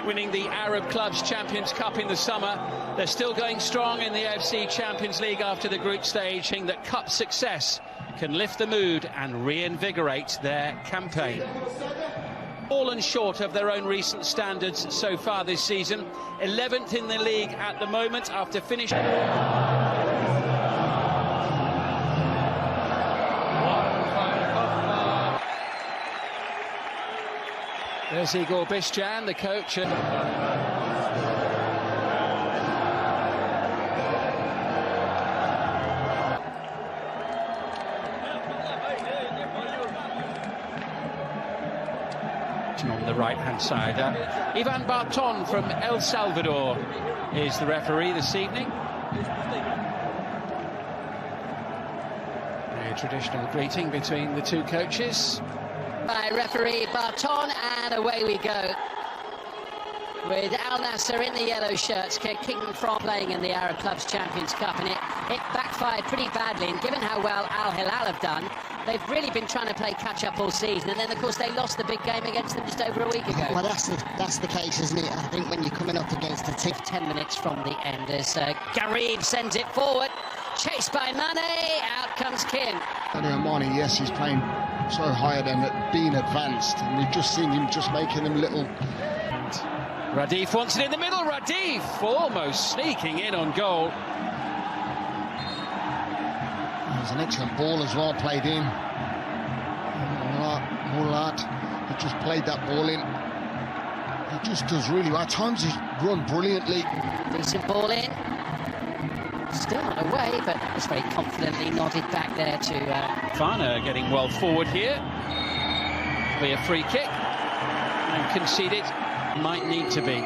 winning the Arab Clubs Champions Cup in the summer. They're still going strong in the AFC Champions League after the group stage, hoping that cup success can lift the mood and reinvigorate their campaign. Fallen short of their own recent standards so far this season. 11th in the league at the moment after finishing. There's Igor Biscan, the coach. On the right-hand side, Ivan Barton from El Salvador is the referee this evening. A traditional greeting between the two coaches. By referee Barton, and away we go. With Al-Nassr in the yellow shirts, kicking from playing in the Arab Clubs Champions Cup, and it backfired pretty badly. And given how well Al-Hilal have done, they've really been trying to play catch-up all season, and then, of course, they lost the big game against them just over a week ago. Well, that's the case, isn't it? I think when you're coming up against a team... 10 minutes from the end as Garib sends it forward, chased by Mane, out comes Kim. Mane, yes, he's playing so higher than being advanced, and we've just seen him just making them little... Radif wants it in the middle, Radif almost sneaking in on goal. There's an excellent ball as well, played in. Mulat, he just played that ball in. He just does really well. At times he's run brilliantly. Decent ball in. Still not away, but it's very confidently nodded back there to... Fana getting well forward here. Be a free kick. And conceded. Might need to be.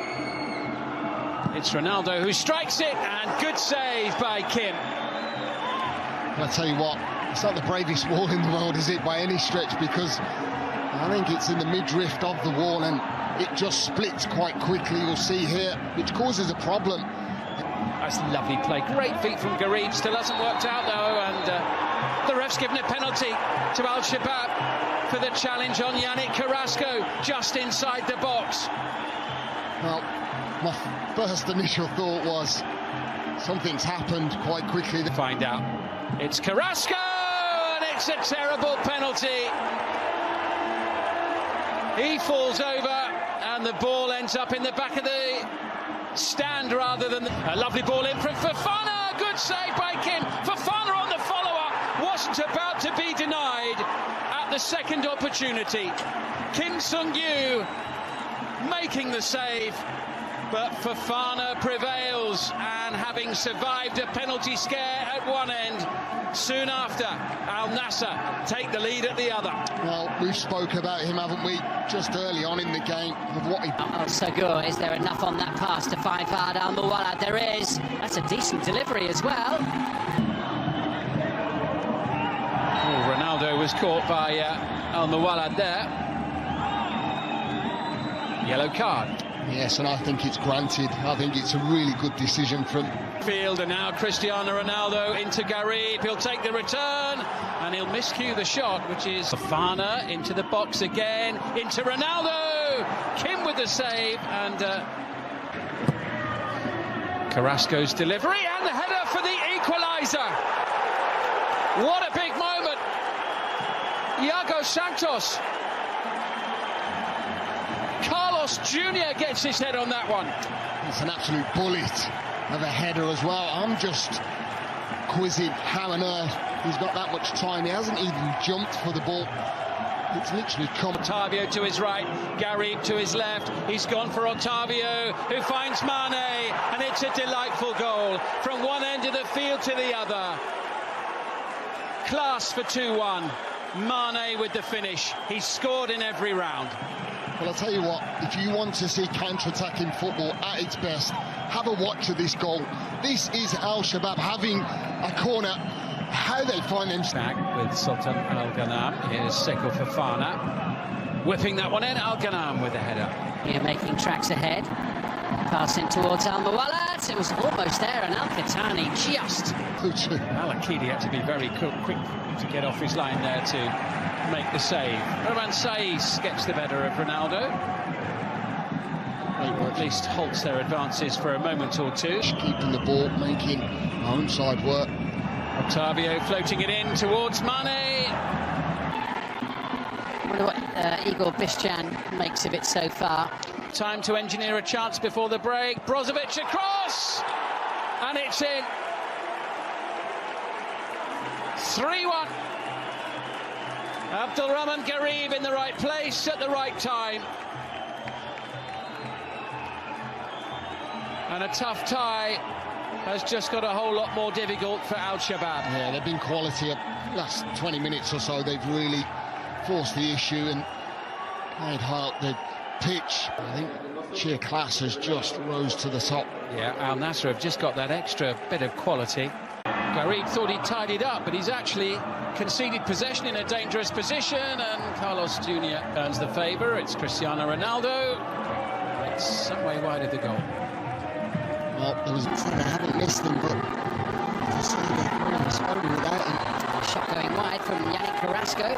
It's Ronaldo who strikes it, and good save by Kim. I'll tell you what, it's not the bravest wall in the world, is it, by any stretch, because I think it's in the midriff of the wall and it just splits quite quickly, you'll see here, which causes a problem. That's lovely play. Great feet from Garib. Still hasn't worked out, though, and the ref's given a penalty to Al-Shabab for the challenge on Yannick Carrasco, just inside the box. Well, my first initial thought was something's happened quite quickly. To find out. It's Carrasco, and it's a terrible penalty. He falls over, and the ball ends up in the back of the stand rather than... A lovely ball in from Fofana, good save by Kim. Fofana on the follow-up, wasn't about to be denied at the second opportunity. Kim Sung-yu making the save, but Fofana prevails, and having survived a penalty scare at one end, soon after, Al-Nassr take the lead at the other. Well, we've spoke about him, haven't we, just early on in the game, of what he... Al-Sagur, is there enough on that pass to find Fahad Al-Muwallad? There is. That's a decent delivery as well. Oh, Ronaldo was caught by Al-Muwallad there. Yellow card. Yes, and I think it's granted. I think it's a really good decision from... Field, and now Cristiano Ronaldo into Garib. He'll take the return, and he'll miscue the shot, which is Fofana into the box again, into Ronaldo! Kim with the save, and Carrasco's delivery, and the header for the equaliser. What a big moment. Iago Santos. Carlos Jr. gets his head on that one. It's an absolute bullet of a header as well. I'm just quizzing how on earth he's got that much time. He hasn't even jumped for the ball. It's literally come. Otavio to his right, Garib to his left. He's gone for Otavio, who finds Mane, and it's a delightful goal from one end of the field to the other. Class for 2-1. Mane with the finish. He's scored in every round. Well, I'll tell you what, if you want to see counter-attacking football at its best, have a watch of this goal. This is Al-Shabab having a corner. How they find them... Back with Sultan Al-Ghanam. Here's Seko Fofana. Whipping that one in. Al-Ghanam with the header. Here making tracks ahead. Passing towards Al-Muwallad. It was almost there, and Al-Khatani just... Al-Akidi had to be very quick to get off his line there to make the save. Roman Saiz gets the better of Ronaldo. Great work least halts their advances for a moment or two. Keeping the ball, making our own side work. Octavio floating it in towards Mane. I wonder what Igor Bišćan makes of it so far. Time to engineer a chance before the break. Brozovic across, and it's in. 3-1. Abdulrahman Garib in the right place at the right time. And a tough tie has just got a whole lot more difficult for Al-Shabab. Yeah, they've been quality at last 20 minutes or so. They've really forced the issue and made hard the pitch. I think sheer class has just rose to the top. Yeah, Al-Nassr have just got that extra bit of quality. Garib thought he'd tidied up, but he's actually conceded possession in a dangerous position, and Carlos Jr. earns the favour. It's Cristiano Ronaldo. It's some way wide of the goal. Well, there was I haven't missed them, but I see they responded without him. A shot going wide from Yannick Carrasco.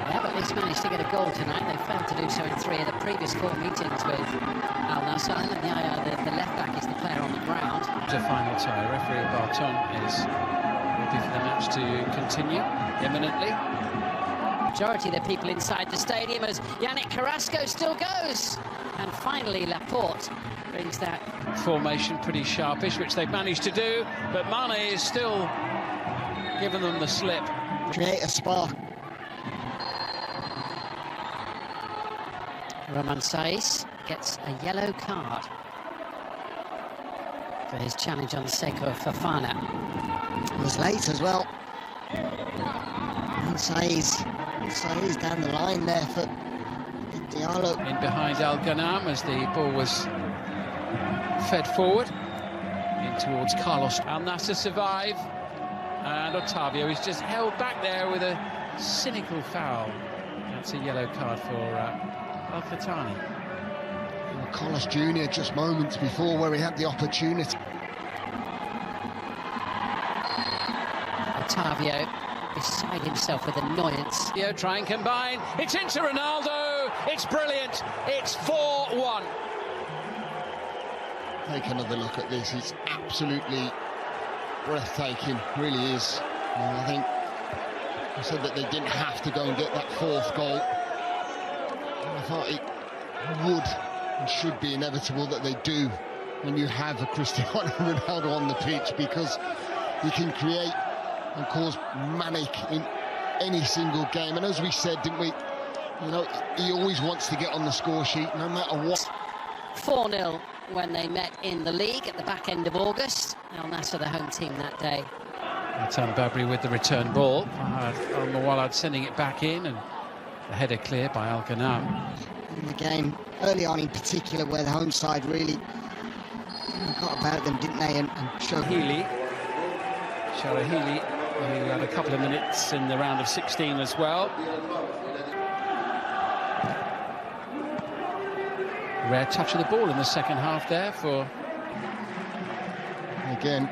They have at least managed to get a goal tonight. They failed to do so in 3 of the previous 4 meetings with Al-Nassr. And the left-back is the player on the ground. The final tie. Referee Barton is ready for the match to continue imminently. Majority of the people inside the stadium as Yannick Carrasco still goes. And finally Laporte brings that Formation pretty sharpish, which they've managed to do, but Mane is still giving them the slip. Create a spark. Roman Saiz gets a yellow card for his challenge on Seko Fofana. It was late as well. And Saiz down the line there for Diallo. In behind Al-Ghanam as the ball was fed forward in towards Carlos. Al-Nassr survive, and Octavio is just held back there with a cynical foul. That's a yellow card for Al-Khatani. Carlos Jr. just moments before where he had the opportunity. Octavio beside himself with annoyance. Try and combine. It's into Ronaldo. It's brilliant. It's 4-1. Take another look at this. It's absolutely breathtaking, really is. And I think I said that they didn't have to go and get that 4th goal. I thought it would and should be inevitable that they do when you have a Cristiano Ronaldo on the pitch, because he can create and cause manic in any single game. And as we said, didn't we, he always wants to get on the score sheet no matter what. 4-0 when they met in the league at the back end of August. Al-Nassr the home team that day. Hatem Babri with the return ball. Al-Muwallad sending it back in, and the header clear by Al-Ghanam. In the game early on in particular, where the home side really got about them, didn't they? And Sharahili, who had a couple of minutes in the round of 16 as well. Rare touch of the ball in the second half there for... Again,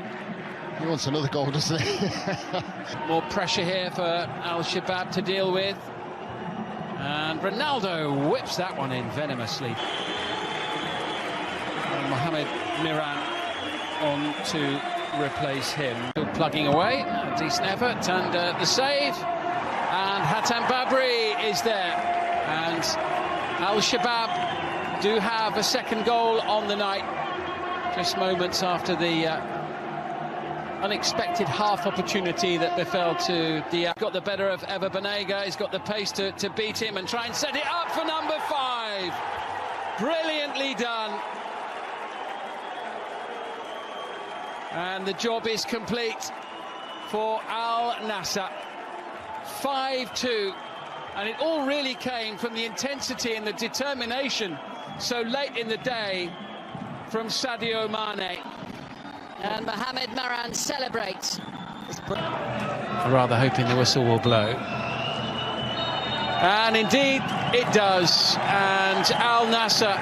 he wants another goal, doesn't he? More pressure here for Al-Shabab to deal with. And Ronaldo whips that one in venomously. And Mohamed Miran on to replace him. Still plugging away, a decent effort, and the save. And Hatem Babri is there. And Al-Shabab do have a second goal on the night, just moments after the unexpected half opportunity that befell to Diaz. Got the better of Ever Banega. He's got the pace to beat him and try and set it up for number 5. Brilliantly done. And the job is complete for Al-Nassr. 5-2. And it all really came from the intensity and the determination so late in the day from Sadio Mane. And Mohamed Miran celebrates. I'm rather hoping the whistle will blow. And indeed it does. And Al-Nassr